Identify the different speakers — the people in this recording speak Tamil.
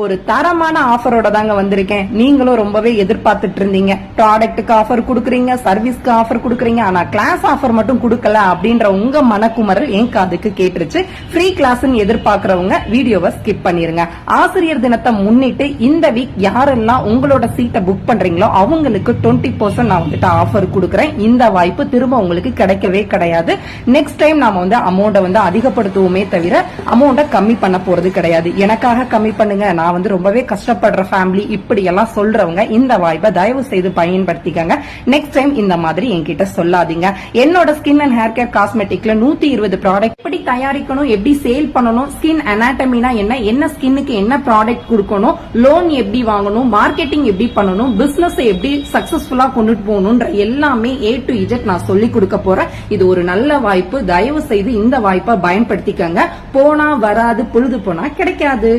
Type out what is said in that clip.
Speaker 1: ஒரு தரமான ஆஃபரோட தாங்க வந்திருக்கேன். நீங்களும் ரொம்பவே எதிர்பார்த்துட்டு இருந்தீங்க. ப்ராடக்ட்டுக்கு ஆஃபர் குடுக்குறீங்க, சர்வீஸ்க்கு ஆஃபர் குடுக்குறீங்க, ஆனா கிளாஸ் ஆஃபர் மட்டும் குடுக்கல அப்படின்ற உங்க மனக்குமரல் என் காதுக்கு கேட்டுருச்சு. ஃப்ரீ கிளாஸ் எதிர்பார்க்கறவங்க வீடியோவை ஸ்கிப் பண்ணிருங்க. ஆசிரியர் தினத்தை முன்னிட்டு இந்த வீக் யாரெல்லாம் உங்களோட சீட்டை புக் பண்றீங்களோ அவங்களுக்கு 20% நான் வந்துட்டு ஆஃபர் குடுக்கறேன். இந்த வாய்ப்பு திரும்ப உங்களுக்கு கிடைக்கவே கிடையாது. நெக்ஸ்ட் டைம் நாம அமௌண்ட்டை அதிகப்படுத்துவோமே தவிர அமௌண்ட்டை கம்மி பண்ண போறது கிடையாது. எனக்காக கம்மி பண்ணுங்க, நான் ரொம்பவே கஷ்டப்படுற ஃபேமிலி இப்படி எல்லாம் சொல்றவங்க இந்த வாய்ப்பை தயவு செய்து பயன்படுத்திக்கங்க. நெக்ஸ்ட் டைம் இந்த மாதிரி என்கிட்ட சொல்லாதீங்க. என்னோட ஸ்கின் அண்ட் ஹேர் கேர் காஸ்மெட்டிக்ல 120 ப்ராடக்ட் எப்படி தயாரிக்கணும், எப்படி சேல் பண்ணணும், ஸ்கின் அனாட்டமினா என்ன ஸ்கின்னுக்கு என்ன ப்ராடக்ட் கொடுக்கணும், லோன் எப்படி வாங்கணும், மார்க்கெட்டிங் எப்படி பண்ணணும், பிசினஸ் எப்படி சக்சஸ்ஃபுல்லா கொண்டுட்டு போகணும்ன்ற எல்லாமே A to Z நான் சொல்லி கொடுக்க போறேன். இது ஒரு நல்ல வாய்ப்பு. தயவு செய்து இந்த வாய்ப்பை பயன்படுத்திக்கங்க. போனா வராது, பொழுது போனா கிடைக்காது.